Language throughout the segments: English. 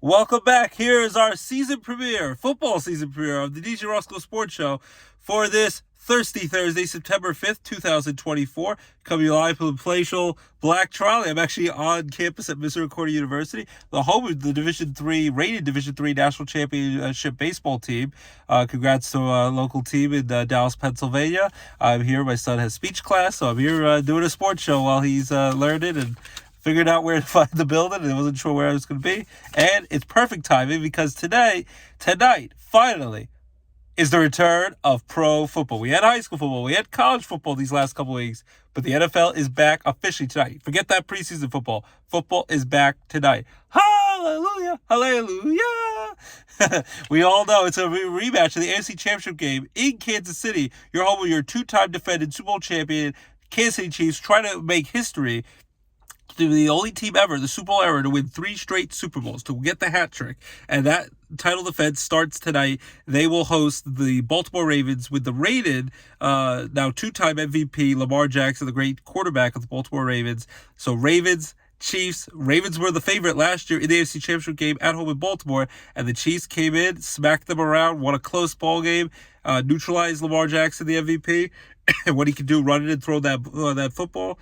Welcome back. Here is our season premiere, football season premiere of the DJ Roscoe Sports Show for this Thursday, September 5th, 2024. Coming live from the palatial Black Trolley. I'm actually on campus at Misericordia University, the home of the rated Division III National Championship baseball team. Congrats to a local team in Dallas, Pennsylvania. I'm here. My son has speech class, so I'm here doing a sports show while he's learning and figured out where to find the building, and I wasn't sure where I was going to be. And it's perfect timing because tonight, finally, is the return of pro football. We had high school football, we had college football these last couple weeks, but the NFL is back officially tonight. Forget that preseason football. Football is back tonight. Hallelujah! Hallelujah! We all know it's a rematch of the AFC Championship game in Kansas City. You're home with your two-time defending Super Bowl champion Kansas City Chiefs trying to make history to be the only team ever, the Super Bowl era, to win 3 straight Super Bowls, to get the hat trick. And that title defense starts tonight. They will host the Baltimore Ravens with the rated, now 2-time MVP, Lamar Jackson, the great quarterback of the Baltimore Ravens. So Ravens, Chiefs. Ravens were the favorite last year in the AFC Championship game at home in Baltimore, and the Chiefs came in, smacked them around, won a close ball game, neutralized Lamar Jackson, the MVP, and what he could do, running and throw that football.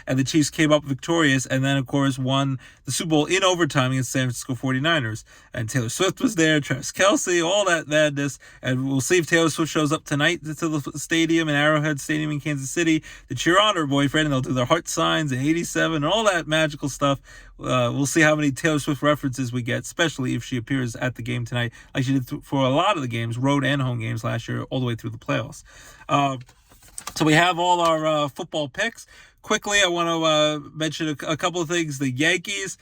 And the Chiefs came up victorious, and then, of course, won the Super Bowl in overtime against San Francisco 49ers. And Taylor Swift was there, Travis Kelce, all that madness. And we'll see if Taylor Swift shows up tonight to the stadium in Arrowhead Stadium in Kansas City to cheer on her boyfriend, and they'll do their heart signs and 87 and all that magical stuff. We'll see how many Taylor Swift references we get, especially if she appears at the game tonight, like she did for a lot of the games, road and home games last year, all the way through the playoffs. So we have all our football picks. Quickly, I want to mention a couple of things. The Yankees,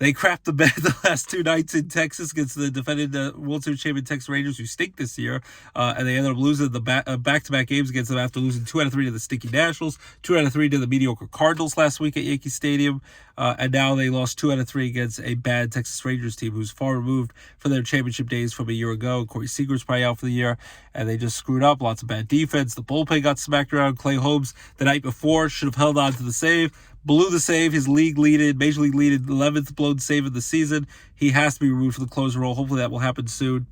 they crapped the bed the last 2 nights in Texas against the defending World Series champion Texas Rangers, who stink this year. And they ended up losing the back-to-back games against them after losing 2 out of 3 to the stinky Nationals, 2 out of 3 to the mediocre Cardinals last week at Yankee Stadium. And now they lost 2 out of 3 against a bad Texas Rangers team who's far removed from their championship days from a year ago. Corey Seager's probably out for the year, and they just screwed up. Lots of bad defense. The bullpen got smacked around. Clay Holmes, the night before, should have held on to the save. Blew the save, his major league leaded 11th blown save of the season. He has to be removed from the closer role. Hopefully that will happen soon.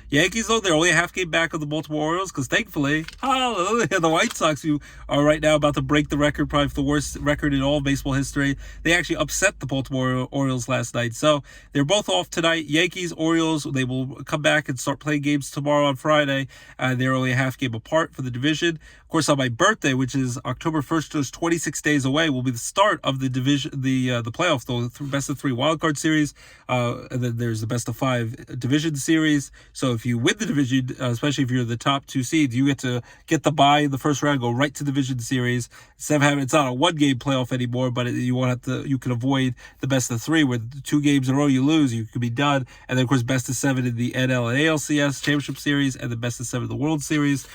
Yankees, though, they're only a half game back of the Baltimore Orioles because, thankfully, hallelujah, the White Sox, who are right now about to break the record, probably for the worst record in all of baseball history, they actually upset the Baltimore Orioles last night. So they're both off tonight. Yankees, Orioles, they will come back and start playing games tomorrow on Friday. They're only a half game apart for the division. Of course, on my birthday, which is October 1st, just 26 days away, will be the start of the division, the playoffs, the best of 3 wildcard series. And then there's the best of 5 division series. So if you win the division, especially if you're the top 2 seeds, you get the bye in the first round, go right to division series. Instead of having, it's not a 1-game playoff anymore, but you can avoid the best of 3, where 2 games in a row you lose, you could be done. And then, of course, best of 7 in the NL and ALCS championship series, and the best of 7 in the World Series.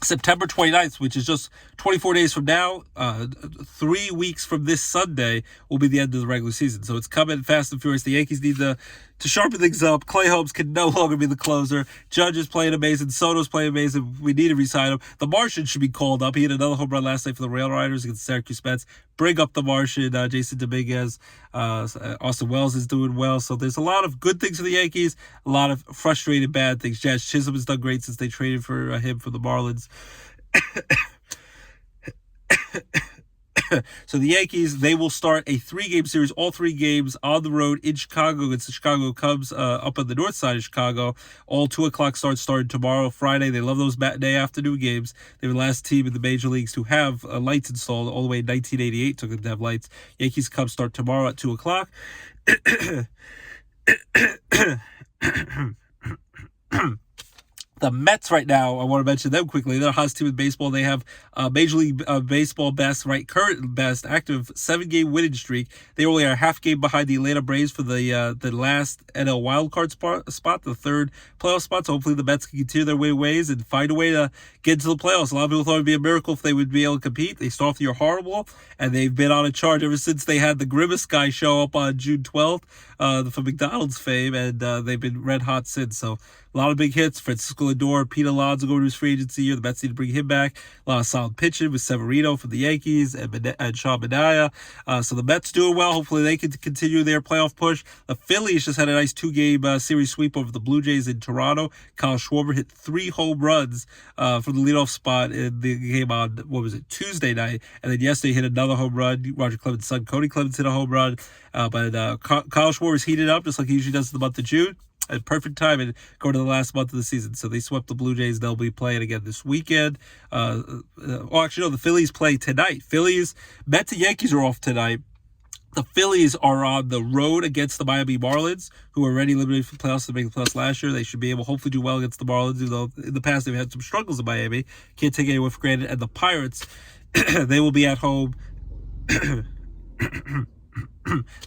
September 29th, which is just 24 days from now, 3 weeks from this Sunday, will be the end of the regular season. So it's coming fast and furious. The Yankees need to sharpen things up. Clay Holmes can no longer be the closer. Judge is playing amazing. Soto's playing amazing. We need to re-sign him. The Martian should be called up. He had another home run last night for the Rail Riders against the Syracuse Mets. Bring up the Martian. Jason Dominguez. Austin Wells is doing well. So there's a lot of good things for the Yankees, a lot of frustrated bad things. Jazz Chisholm has done great since they traded for him for the Marlins. So the Yankees, they will start a 3-game series, all 3 games on the road in Chicago against the Chicago Cubs up on the north side of Chicago. All 2 o'clock starts starting tomorrow, Friday. They love those matinee afternoon games. They were the last team in the major leagues to have lights installed. All the way in 1988 took them to have lights. Yankees Cubs start tomorrow at 2 o'clock. The Mets right now, I want to mention them quickly. They're a hot team in baseball. They have Major League Baseball best, current best, active 7-game winning streak. They only are a half game behind the Atlanta Braves for the last NL wildcard spot, the 3rd playoff spot. So hopefully the Mets can continue their ways and find a way to get into the playoffs. A lot of people thought it would be a miracle if they would be able to compete. They start off the year horrible, and they've been on a charge ever since they had the Grimace guy show up on June 12th for McDonald's fame, and they've been red hot since. So a lot of big hits. Francisco Lindor, Pete Alonso going to his free agency year. The Mets need to bring him back. A lot of solid pitching with Severino for the Yankees and Sean Manaea. So the Mets doing well. Hopefully they can continue their playoff push. The Phillies just had a nice 2-game series sweep over the Blue Jays in Toronto. Kyle Schwarber hit 3 home runs for the leadoff spot in the game on, Tuesday night. And then yesterday hit another home run. Roger Clemens' son, Cody Clemens, hit a home run. But Kyle Schwarber's heated up just like he usually does in the month of June. At perfect time and going to the last month of the season. So they swept the Blue Jays. They'll be playing again this weekend. The Phillies play tonight. Mets and Yankees are off tonight. The Phillies are on the road against the Miami Marlins, who were already eliminated from the playoffs to make the playoffs last year. They should be able, hopefully, do well against the Marlins, though in the past they've had some struggles in Miami. Can't take anyone for granted. And the Pirates, they will be at home.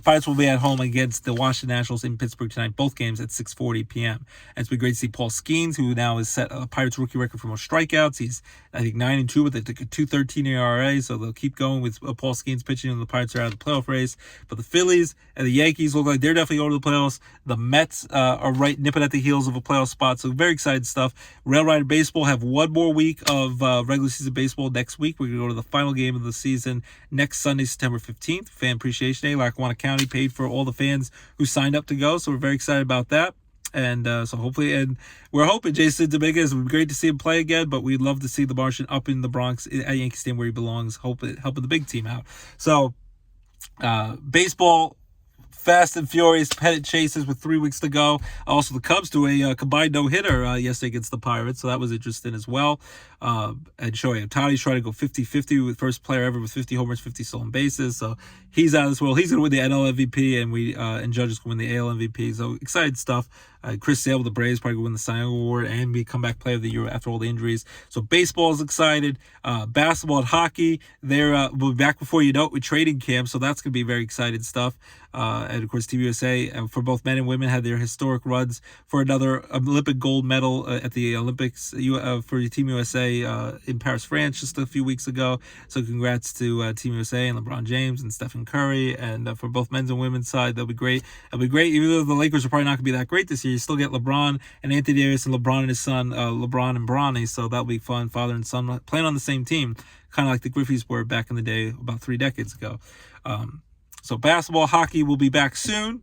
Pirates will be at home against the Washington Nationals in Pittsburgh tonight, both games at 6:40 p.m. And it's been great to see Paul Skeens, who now has set a Pirates rookie record for most strikeouts. He's, I think, 9-2 with a 2.13 ERA, so they'll keep going with Paul Skeens pitching, and the Pirates are out of the playoff race. But the Phillies and the Yankees look like they're definitely going to the playoffs. The Mets are right nipping at the heels of a playoff spot, so very exciting stuff. Rail Rider Baseball have one more week of regular season baseball next week. We're going to go to the final game of the season next Sunday, September 15th, Fan Appreciation Day. Lackawanna County paid for all the fans who signed up to go, so we're very excited about that. And so hopefully, and we're hoping Jason Dominguez, it would be great to see him play again, but we'd love to see the Martian up in the Bronx at Yankee Stadium where he belongs, helping the big team out. So baseball, fast and furious pennant chases with 3 weeks to go. Also, the Cubs do a combined no-hitter yesterday against the Pirates, so that was interesting as well. And Shohei Ohtani's trying to go 50-50 with first player ever with 50 homers, 50 stolen bases. So he's out of this world. He's going to win the NL MVP, and judges can win the AL MVP. So exciting stuff. Chris Sale with the Braves probably going to win the Cy Young Award and be comeback player of the year after all the injuries. So baseball is excited. Basketball and hockey, we'll be back before you know it with training camp. So that's going to be very exciting stuff. And of course, Team USA for both men and women had their historic runs for another Olympic gold medal at the Olympics for Team USA in Paris, France, just a few weeks ago. So congrats to Team USA and LeBron James and Stephen Curry. And for both men's and women's side, that'll be great. It'll be great, even though the Lakers are probably not going to be that great this year. You still get LeBron and Anthony Davis and LeBron and his son, LeBron and Bronny. So that'll be fun, father and son playing on the same team, kind of like the Griffeys were back in the day about 3 decades ago. So basketball, hockey will be back soon.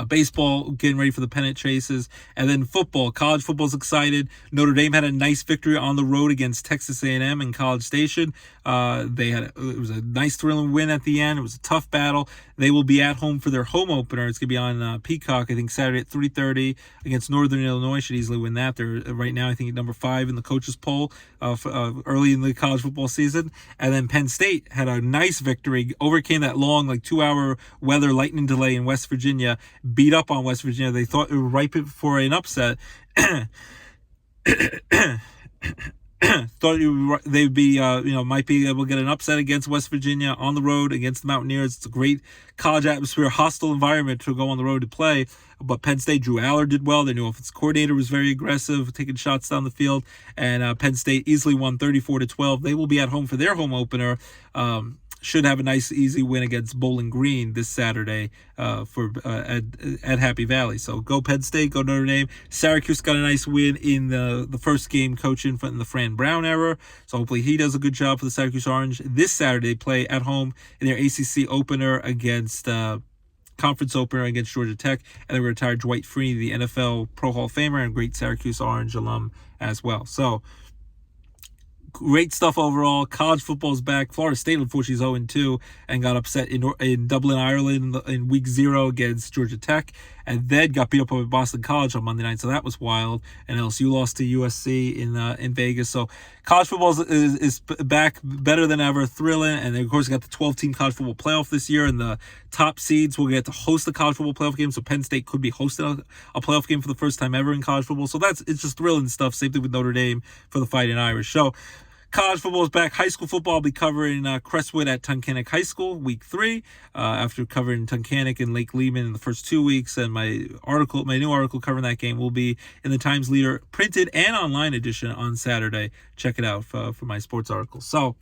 Baseball, getting ready for the pennant chases, and then football. College football's excited. Notre Dame had a nice victory on the road against Texas A&M in College Station. It was a nice thrilling win at the end. It was a tough battle. They will be at home for their home opener. It's going to be on Peacock, I think, Saturday at 3:30 against Northern Illinois. Should easily win that. They're right now, I think, at number 5 in the coaches poll early in the college football season. And then Penn State had a nice victory, overcame that long, 2-hour weather lightning delay in West Virginia, beat up on West Virginia. They thought it was ripe for an upset. Thought they'd be, might be able to get an upset against West Virginia on the road against the Mountaineers. It's a great college atmosphere, hostile environment to go on the road to play. But Penn State, Drew Allard did well. Their new offensive coordinator was very aggressive, taking shots down the field. And Penn State easily won 34-12. They will be at home for their home opener. Should have a nice, easy win against Bowling Green this Saturday at Happy Valley. So go Penn State, go Notre Dame. Syracuse got a nice win in the first game coaching in the Fran Brown era. So hopefully he does a good job for the Syracuse Orange. This Saturday, they play at home in their ACC opener against conference opener against Georgia Tech. And they retired Dwight Freeney, the NFL Pro Hall of Famer and great Syracuse Orange alum as well. So great stuff overall. College football's back. Florida State, unfortunately, is 0-2 and got upset in Dublin, Ireland in week 0 against Georgia Tech, and then got beat up by Boston College on Monday night. So that was wild. And LSU lost to USC in Vegas. So college football is back, better than ever, thrilling. And then, of course, we got the 12-team college football playoff this year, and the top seeds will get to host the college football playoff game. So Penn State could be hosting a playoff game for the first time ever in college football. So it's just thrilling stuff. Same thing with Notre Dame for the Fighting Irish. So college football is back. High school football, I'll be covering Crestwood at Tunkhannock High School, week 3, after covering Tunkhannock and Lake Lehman in the first 2 weeks. And my new article covering that game will be in the Times Leader printed and online edition on Saturday. Check it out for my sports article. So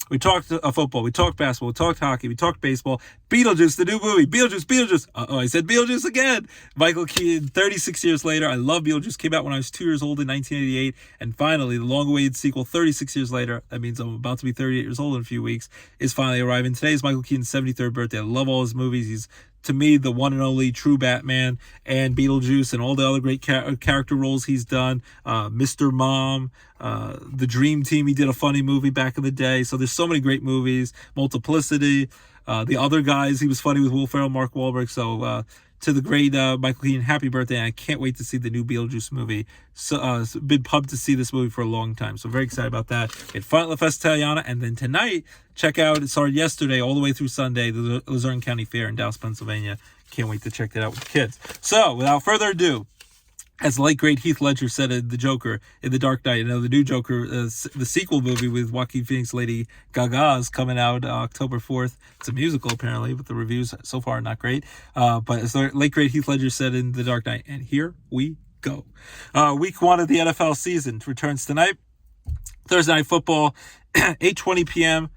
We talked football. We talked basketball. We talked hockey. We talked baseball. Beetlejuice, the new movie. Beetlejuice. I said Beetlejuice again. Michael Keaton, 36 years later. I love Beetlejuice. Came out when I was 2 years old in 1988. And finally, the long-awaited sequel, 36 years later, that means I'm about to be 38 years old in a few weeks, is finally arriving. Today is Michael Keaton's 73rd birthday. I love all his movies. He's, to me, the one and only true Batman, and Beetlejuice and all the other great character roles he's done. Mr. Mom, The Dream Team, he did a funny movie back in the day. So there's so many great movies. Multiplicity, The Other Guys, he was funny with Will Ferrell, Mark Wahlberg. So to the great Michael Keaton, happy birthday. And I can't wait to see the new Beetlejuice movie. So been pumped to see this movie for a long time. So very excited about that. At Fun at La Festa Italiana. And then tonight, check out, it started yesterday all the way through Sunday, the Luzerne County Fair in Dallas, Pennsylvania. Can't wait to check that out with the kids. So without further ado, as the late great Heath Ledger said in The Joker, in The Dark Knight, the new Joker, the sequel movie with Joaquin Phoenix, Lady Gaga, is coming out October 4th. It's a musical, apparently, but the reviews so far are not great. But as the late great Heath Ledger said in The Dark Knight, and here we go. Week 1 of the NFL season returns tonight. Thursday Night Football, 8:20 p.m.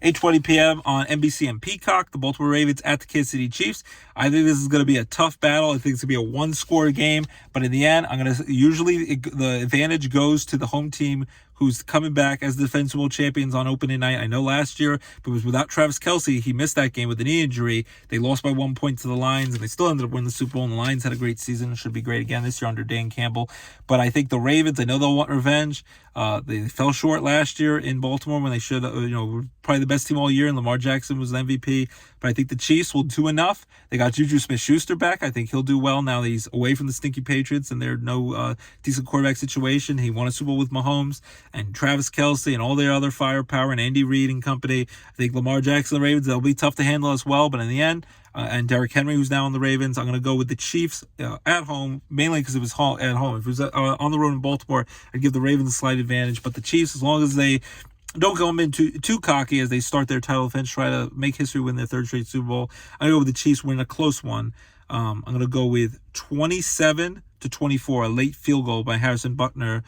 8:20 p.m. on NBC and Peacock. The Baltimore Ravens at the Kansas City Chiefs. I think this is going to be a tough battle. I think it's going to be a one-score game. But in the end, the advantage goes to the home team, who's coming back as defensible champions on opening night. I know last year, but it was without Travis Kelce. He missed that game with a knee injury. They lost by 1 point to the Lions, and they still ended up winning the Super Bowl. And the Lions had a great season. It should be great again this year under Dan Campbell. But I think the Ravens, I know they'll want revenge. They fell short last year in Baltimore when they should, were probably the best team all year, and Lamar Jackson was the MVP. But I think the Chiefs will do enough. They got Juju Smith-Schuster back. I think he'll do well now that he's away from the stinky Patriots and they're no decent quarterback situation. He won a Super Bowl with Mahomes and Travis Kelce and all their other firepower and Andy Reid and company. I think Lamar Jackson and the Ravens, they'll be tough to handle as well. But in the end, and Derrick Henry, who's now on the Ravens, I'm going to go with the Chiefs at home, mainly because it was at home. If it was on the road in Baltimore, I'd give the Ravens a slight advantage. But the Chiefs, as long as they don't come in too cocky as they start their title defense, try to make history, win their third straight Super Bowl, I'm going to go with the Chiefs win a close one. I'm going to go with 27-24, a late field goal by Harrison Butker,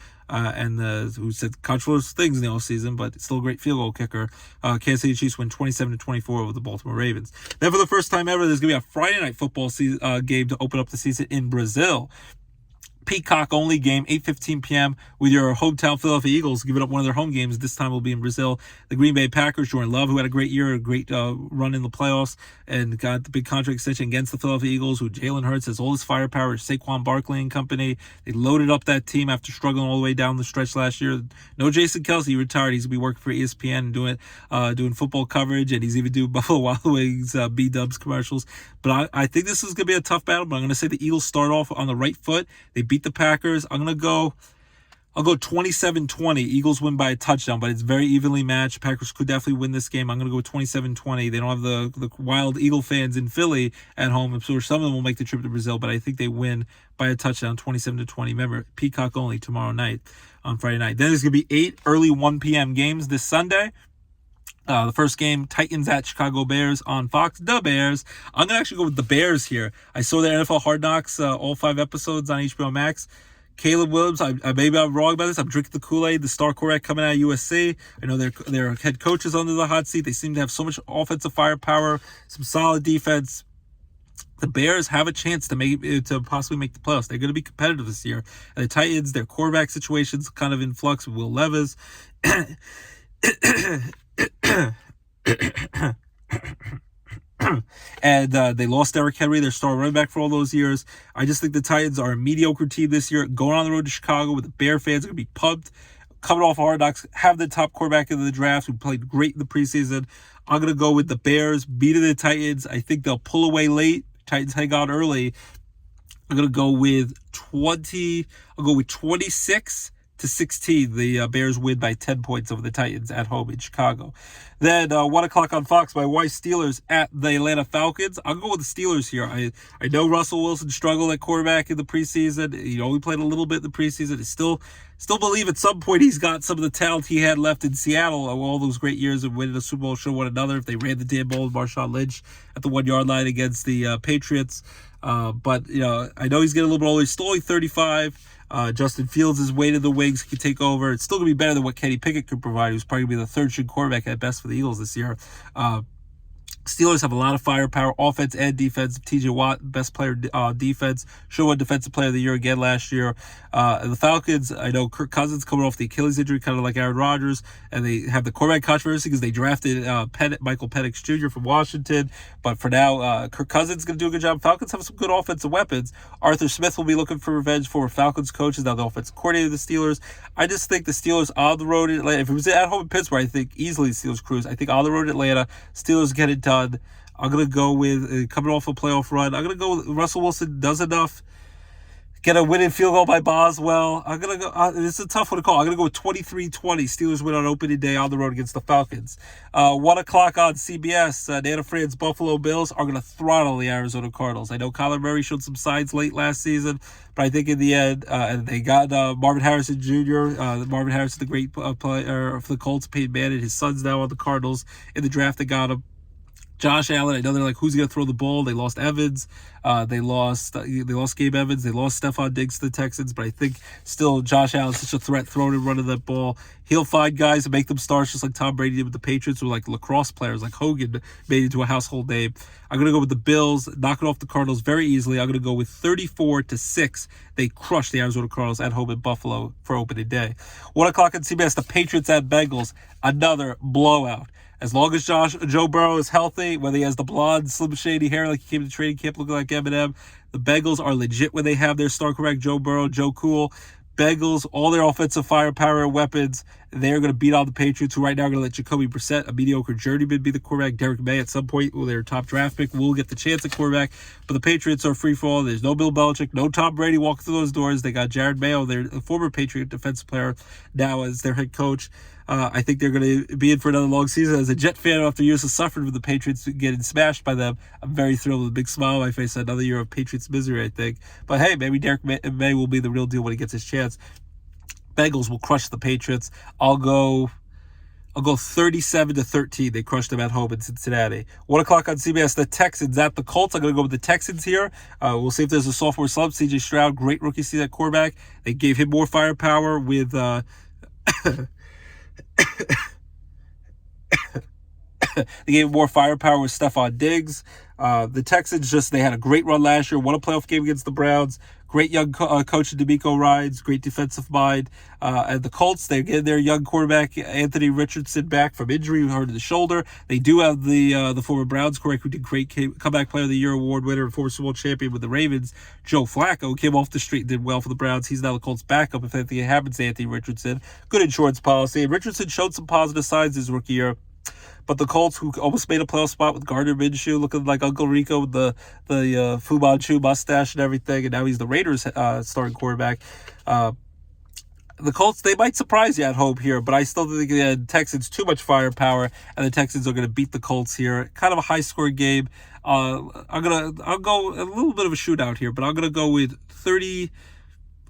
who said controversial things in the offseason, but it's still a great field goal kicker. Kansas City Chiefs win 27-24 over the Baltimore Ravens. Then for the first time ever, there's going to be a Friday Night Football game to open up the season in Brazil. Peacock only game, 8:15 p.m. with your hometown Philadelphia Eagles giving up one of their home games. This time will be in Brazil. The Green Bay Packers, Jordan Love, who had a great year, a great run in the playoffs, and got the big contract extension against the Philadelphia Eagles, who Jalen Hurts has all his firepower, Saquon Barkley and company. They loaded up that team after struggling all the way down the stretch last year. No Jason Kelce, he retired. He's going to be working for ESPN and doing football coverage, and he's even doing Buffalo Wild Wings B-Dubs commercials. But I think this is going to be a tough battle, but I'm going to say the Eagles start off on the right foot. They beat the Packers. I'll go 27-20. Eagles win by a touchdown, but it's very evenly matched. Packers could definitely win this game. I'm going to go 27-20. They don't have the wild Eagle fans in Philly at home. I'm sure some of them will make the trip to Brazil, but I think they win by a touchdown, 27-20. Remember, Peacock only tomorrow night on Friday night. Then there's going to be 8 early 1 p.m. games this Sunday. The first game, Titans at Chicago Bears on Fox. The Bears. I'm going to actually go with the Bears here. I saw their NFL Hard Knocks, all 5 episodes on HBO Max. Caleb Williams, maybe I'm wrong about this. I'm drinking the Kool-Aid. The star quarterback coming out of USC. I know their head coach is under the hot seat. They seem to have so much offensive firepower, some solid defense. The Bears have a chance to possibly make the playoffs. They're going to be competitive this year. And the Titans, their quarterback situation's kind of in flux with Will Levis. And they lost Derrick Henry, their star running back, for all those years. I just think the Titans are a mediocre team this year. Going on the road to Chicago with the Bear fans are going to be pumped. Coming off Hard Knocks, have the top quarterback in the draft who played great in the preseason. I'm going to go with the Bears, beating the Titans. I think they'll pull away late. Titans hang out early. I'm going to go with 26-16. The Bears win by 10 points over the Titans at home in Chicago. Then 1 o'clock on Fox, my wife's Steelers at the Atlanta Falcons. I'll go with the Steelers here. I know Russell Wilson struggled at quarterback in the preseason. He only played a little bit in the preseason. I still believe at some point he's got some of the talent he had left in Seattle all those great years of winning a Super Bowl, show one another if they ran the damn ball with Marshawn Lynch at the 1 yard line against the Patriots. But, I know he's getting a little bit older. He's still only 35. Justin Fields is weight in the wings. He can take over. It's still going to be better than what Kenny Pickett could provide. Who's probably going to be the third-string quarterback at best for the Eagles this year. Steelers have a lot of firepower, offense and defense. TJ Watt, best player defense. Show won Defensive Player of the Year again last year. And the Falcons, I know Kirk Cousins coming off the Achilles injury, kind of like Aaron Rodgers, and they have the quarterback controversy because they drafted Michael Penix Jr. from Washington. But for now, Kirk Cousins is going to do a good job. Falcons have some good offensive weapons. Arthur Smith will be looking for revenge for Falcons coach, is now the offensive coordinator of the Steelers. I just think the Steelers on the road in Atlanta, if it was at home in Pittsburgh, I think easily the Steelers cruise. I think on the road in Atlanta, Steelers get it done. I'm going to go with, coming off a playoff run, I'm going to go with Russell Wilson does enough. Get a winning field goal by Boswell. I'm going to go, this is a tough one to call. I'm going to go with 23-20. Steelers win on opening day on the road against the Falcons. 1 o'clock on CBS, Nana Fran's Buffalo Bills are going to throttle the Arizona Cardinals. I know Kyler Murray showed some signs late last season, but I think in the end, and they got Marvin Harrison Jr., Marvin Harrison, the great player for the Colts, Peyton Manning. His son's now on the Cardinals in the draft that got him. Josh Allen, I know they're like, who's going to throw the ball? They lost Evans. They lost Gabe Evans. They lost Stephon Diggs to the Texans. But I think still Josh Allen's such a threat throwing and running that ball. He'll find guys and make them stars just like Tom Brady did with the Patriots, or like lacrosse players like Hogan made into a household name. I'm going to go with the Bills, knocking off the Cardinals very easily. I'm going to go with 34-6. They crushed the Arizona Cardinals at home in Buffalo for opening day. 1 o'clock on CBS, the Patriots at Bengals. Another blowout. As long as Joe Burrow is healthy, whether he has the blonde, slim, shady hair like he came to training camp looking like Eminem, the Bengals are legit when they have their star quarterback, Joe Burrow, Joe Cool. Bengals, all their offensive firepower and weapons, they're going to beat out the Patriots, who right now are going to let Jacoby Brissett, a mediocre journeyman, be the quarterback. Derek May, at some point, their top draft pick, will get the chance at quarterback. But the Patriots are free for all. There's no Bill Belichick, no Tom Brady walking through those doors. They got Jared Mayo, their former Patriot defensive player, now as their head coach. I think they're going to be in for another long season. As a Jet fan, after years of suffering with the Patriots getting smashed by them, I'm very thrilled with a big smile on my face. Another year of Patriots misery, I think. But hey, maybe Derek May will be the real deal when he gets his chance. Bengals will crush the Patriots. I'll go 37-13. They crushed them at home in Cincinnati. 1 o'clock on CBS, the Texans at the Colts. I'm going to go with the Texans here. We'll see if there's a sophomore slump. C.J. Stroud, great rookie season at quarterback. They gave him more firepower with they gave more firepower with Stephon Diggs. The Texans they had a great run last year, won a playoff game against the Browns. Great young coach in DeMeco Ryans, great defensive mind. And the Colts, they're getting their young quarterback, Anthony Richardson, back from injury, who hurt his shoulder. They do have the former Browns quarterback who did great comeback player of the year award winner and former Super Bowl champion with the Ravens, Joe Flacco, who came off the street and did well for the Browns. He's now the Colts' backup if anything happens to Anthony Richardson. Good insurance policy. And Richardson showed some positive signs his rookie year. But the Colts, who almost made a playoff spot with Gardner Minshew looking like Uncle Rico with the Fu Manchu mustache and everything, and now he's the Raiders' starting quarterback. The Colts, they might surprise you at home here, but I still think the Texans too much firepower, and the Texans are going to beat the Colts here. Kind of a high-scoring game. I'll go a little bit of a shootout here, but I'm going to go with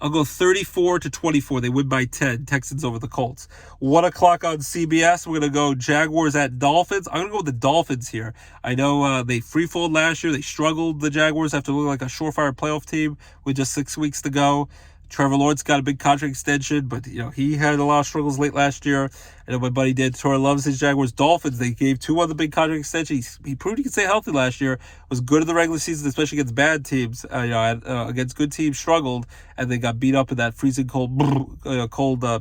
34-24. They win by 10. Texans over the Colts. 1 o'clock on CBS. We're going to go Jaguars at Dolphins. I'm going to go with the Dolphins here. I know they free-falled last year. They struggled, the Jaguars, after looking like a surefire playoff team with just 6 weeks to go. Trevor Lawrence got a big contract extension, but he had a lot of struggles late last year. I know my buddy Dan Torre loves his Jaguars. Dolphins, they gave 2 other big contract extensions. He proved he could stay healthy last year. Was good in the regular season, especially against bad teams. Against good teams, struggled, and they got beat up in that freezing cold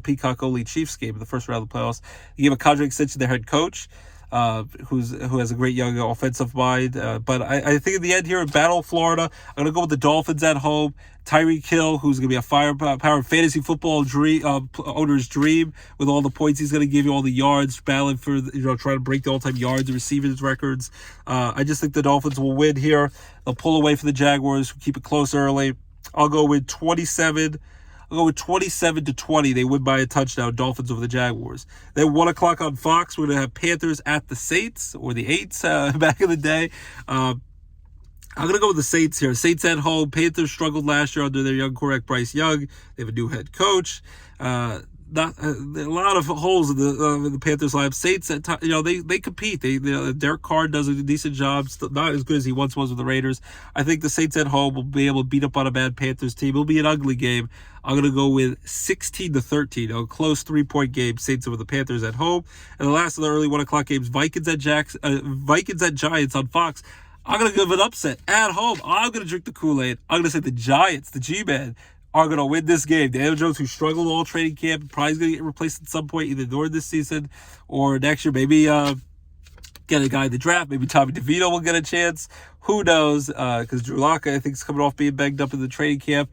Peacock only Chiefs game in the first round of the playoffs. He gave a contract extension to their head coach, who has a great young offensive mind. But I think in the end here in Battle, Florida, I'm going to go with the Dolphins at home. Tyreek Hill, who's going to be a firepower fantasy football owner's dream with all the points he's going to give you, all the yards, battling for, trying to break the all-time yards and receivers records. I just think the Dolphins will win here. They'll pull away from the Jaguars, who keep it close early. I'll go with 27-20. They win by a touchdown. Dolphins over the Jaguars. Then 1 o'clock on Fox, we're going to have Panthers at the Saints, or the Eights back in the day. I'm going to go with the Saints here. Saints at home. Panthers struggled last year under their young quarterback, Bryce Young. They have a new head coach. a lot of holes in the Panthers' lineup. Saints, they compete. Derek Carr does a decent job. Still not as good as he once was with the Raiders. I think the Saints at home will be able to beat up on a bad Panthers team. It'll be an ugly game. I'm gonna go with 16-13, a close 3-point game. Saints over the Panthers at home. And the last of the early 1:00 games, Vikings at Giants on Fox. I'm gonna give an upset at home. I'm gonna drink the Kool-Aid. I'm gonna say the Giants, the G-Man, are going to win this game. Daniel Jones, who struggled all training camp, probably is going to get replaced at some point, either during this season or next year. Maybe get a guy in the draft. Maybe Tommy DeVito will get a chance. Who knows? Because Drew Lock, I think, is coming off being banged up in the training camp.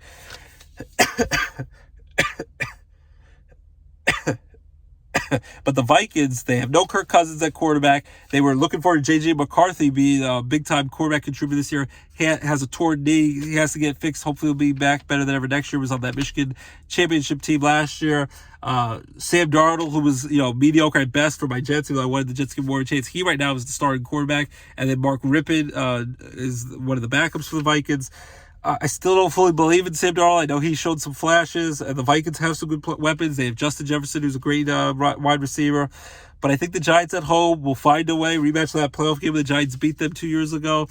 But the Vikings, they have no Kirk Cousins at quarterback. They were looking for J.J. McCarthy being a big-time quarterback contributor this year. He has a torn knee. He has to get fixed. Hopefully he'll be back better than ever next year. He was on that Michigan championship team last year. Sam Darnold, who was mediocre at best for my Jets, who I wanted the Jets to give more of a chance. He right now is the starting quarterback. And then Mark Rippon is one of the backups for the Vikings. I still don't fully believe in Sam Darnold. I know he showed some flashes, and the Vikings have some good weapons. They have Justin Jefferson, who's a great wide receiver. But I think the Giants at home will find a way. Rematch that playoff game where the Giants beat them 2 years ago.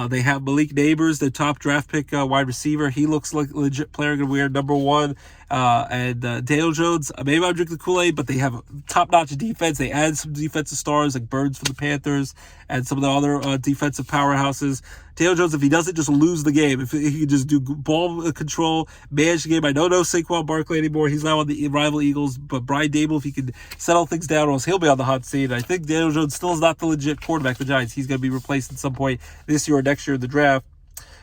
They have Malik Neighbors, their top draft pick wide receiver. He looks like a legit player, going to wear number 1. And Daniel Jones, maybe I'll drink the Kool-Aid, but they have top-notch defense. They add some defensive stars like Burns for the Panthers and some of the other defensive powerhouses. Daniel Jones, if he doesn't just lose the game, if he can just do ball control, manage the game. I don't know Saquon Barkley anymore. He's now on the rival Eagles. But Brian Dable, if he can settle things down, or else he'll be on the hot seat. I think Daniel Jones still is not the legit quarterback for the Giants. He's going to be replaced at some point this year or next year in the draft.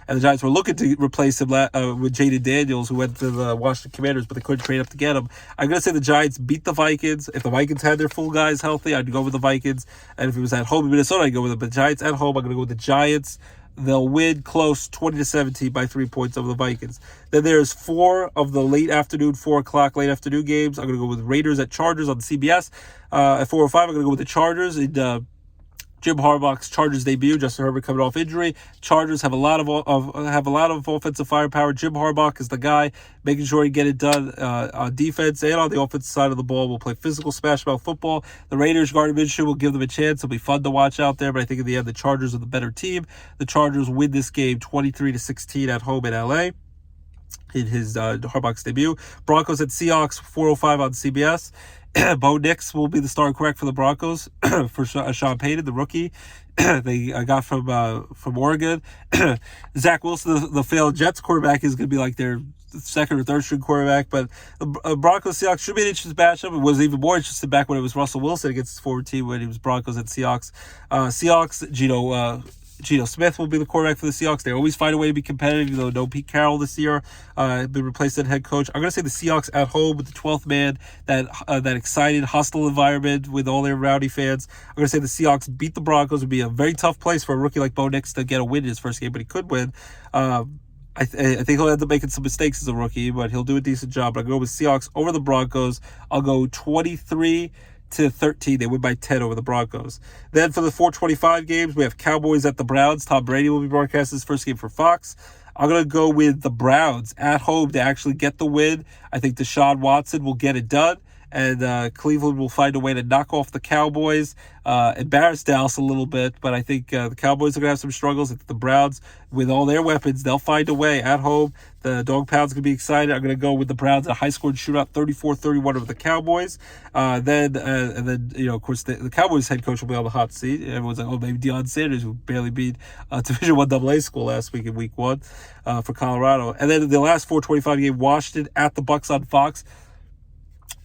And the Giants were looking to replace him with Jaden Daniels, who went to the Washington Commanders, but they couldn't trade up to get him. I'm going to say the Giants beat the Vikings. If the Vikings had their full guys healthy, I'd go with the Vikings. And if it was at home in Minnesota, I'd go with them. But the Giants at home, I'm going to go with the Giants. They'll win close 20-17 by 3 points over the Vikings. Then there's 4 of the late afternoon games. I'm going to go with Raiders at Chargers on the CBS. At 4:05, I'm going to go with the Chargers in Jim Harbaugh's Chargers debut. Justin Herbert coming off injury. Chargers have a lot of offensive firepower. Jim Harbaugh is the guy making sure he get it done on defense and on the offensive side of the ball. We'll play physical smash mouth football. The Raiders Gardner Minshew will give them a chance. It'll be fun to watch out there, but I think in the end the Chargers are the better team. The Chargers win this game 23-16 at home in LA. In his Harbaugh's debut. Broncos at Seahawks, 4:05 on CBS. Bo Nix will be the starting quarterback for the Broncos for Sean Payton, the rookie they got from Oregon. Zach Wilson, the failed Jets quarterback, is going to be like their second or third string quarterback. But the Broncos Seahawks should be an interesting matchup. It was even more interesting back when it was Russell Wilson against his former team when it was Broncos and Seahawks. Geno Smith will be the quarterback for the Seahawks. They always find a way to be competitive, even though no Pete Carroll this year been replaced as head coach. I'm going to say the Seahawks at home with the 12th man, that excited, hostile environment with all their rowdy fans. I'm going to say the Seahawks beat the Broncos. It would be a very tough place for a rookie like Bo Nix to get a win in his first game, but he could win. I think he'll end up making some mistakes as a rookie, but he'll do a decent job. But I'll go with Seahawks over the Broncos. I'll go 23-13. They win by 10 over the Broncos. Then for the 4:25 games, we have Cowboys at the Browns. Tom Brady will be broadcasting his first game for Fox. I'm going to go with the Browns at home to actually get the win. I think Deshaun Watson will get it done. And Cleveland will find a way to knock off the Cowboys, embarrass Dallas a little bit. But I think the Cowboys are going to have some struggles. I think the Browns, with all their weapons, they'll find a way at home. The Dog Pound's going to be excited. I'm going to go with the Browns in a high-scoring shootout, 34-31 over the Cowboys. Then, of course, the Cowboys head coach will be on the hot seat. Everyone's like, oh, maybe Deion Sanders, who barely beat Division I AA school last week in Week 1 for Colorado. And then the last 4:25 game, Washington at the Bucs on Fox.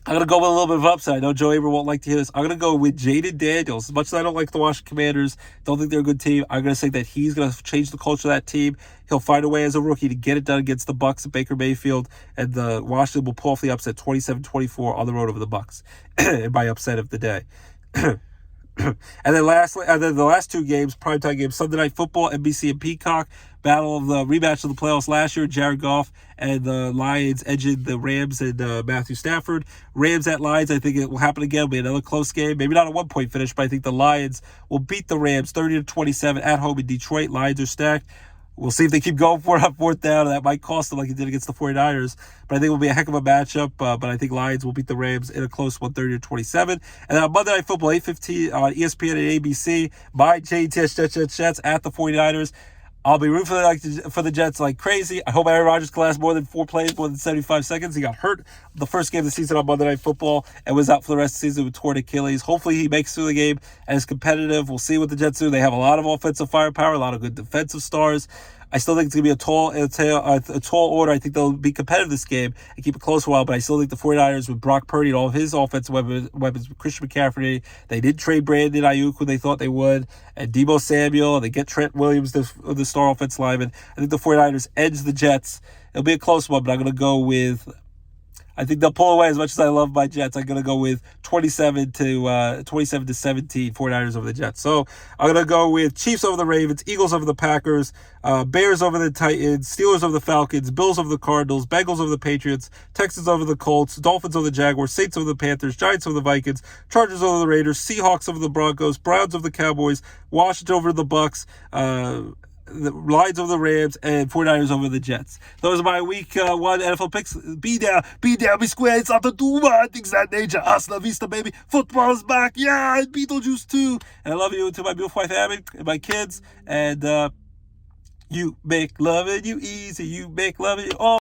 I'm going to go with a little bit of upside. I know Joe Aber won't like to hear this. I'm going to go with Jaden Daniels. As much as I don't like the Washington Commanders, don't think they're a good team, I'm going to say that he's going to change the culture of that team. He'll find a way as a rookie to get it done against the Bucs at Baker Mayfield, and the Washington will pull off the upset 27-24 on the road over the Bucs. My upset of the day. And then lastly, the last 2 games, primetime games, Sunday Night Football, NBC and Peacock. Battle of the rematch of the playoffs last year, Jared Goff and the Lions edging the Rams and Matthew Stafford. Rams at Lions, I think it will happen again. It'll be another close game. Maybe not a 1-point finish, but I think the Lions will beat the Rams 30-27 at home in Detroit. Lions are stacked. We'll see if they keep going for it on fourth down. That might cost them like it did against the 49ers. But I think it will be a heck of a matchup. But I think Lions will beat the Rams in a close 130-27. And then on Monday Night Football, 8:15 on ESPN and ABC, my Jets at the 49ers. I'll be rooting for the Jets like crazy. I hope Aaron Rodgers can last more than 4 plays, more than 75 seconds. He got hurt the first game of the season on Monday Night Football and was out for the rest of the season with torn Achilles. Hopefully he makes it through the game and is competitive. We'll see what the Jets do. They have a lot of offensive firepower, a lot of good defensive stars. I still think it's going to be a tall order. I think they'll be competitive this game and keep it close for a while, but I still think the 49ers with Brock Purdy and all of his offensive weapons with Christian McCaffrey, they did trade Brandon Ayuk, who they thought they would, and Deebo Samuel, and they get Trent Williams, the star offense lineman. I think the 49ers edge the Jets. It'll be a close one, but I'm going to go with... I think they'll pull away as much as I love my Jets. I'm going to go with 27 to 17, 49ers over the Jets. So I'm going to go with Chiefs over the Ravens, Eagles over the Packers, Bears over the Titans, Steelers over the Falcons, Bills over the Cardinals, Bengals over the Patriots, Texans over the Colts, Dolphins over the Jaguars, Saints over the Panthers, Giants over the Vikings, Chargers over the Raiders, Seahawks over the Broncos, Browns over the Cowboys, Washington over the Bucks, the Lions over the Rams, and 49ers over the Jets. Those are my week 1 NFL picks. Be there, be square. It's after 2 months. Things that nature. Hasta la vista, baby. Football's back. Yeah, and Beetlejuice too. And I love you to my beautiful wife, Abby, and my kids. And you make loving you easy. You make loving you all.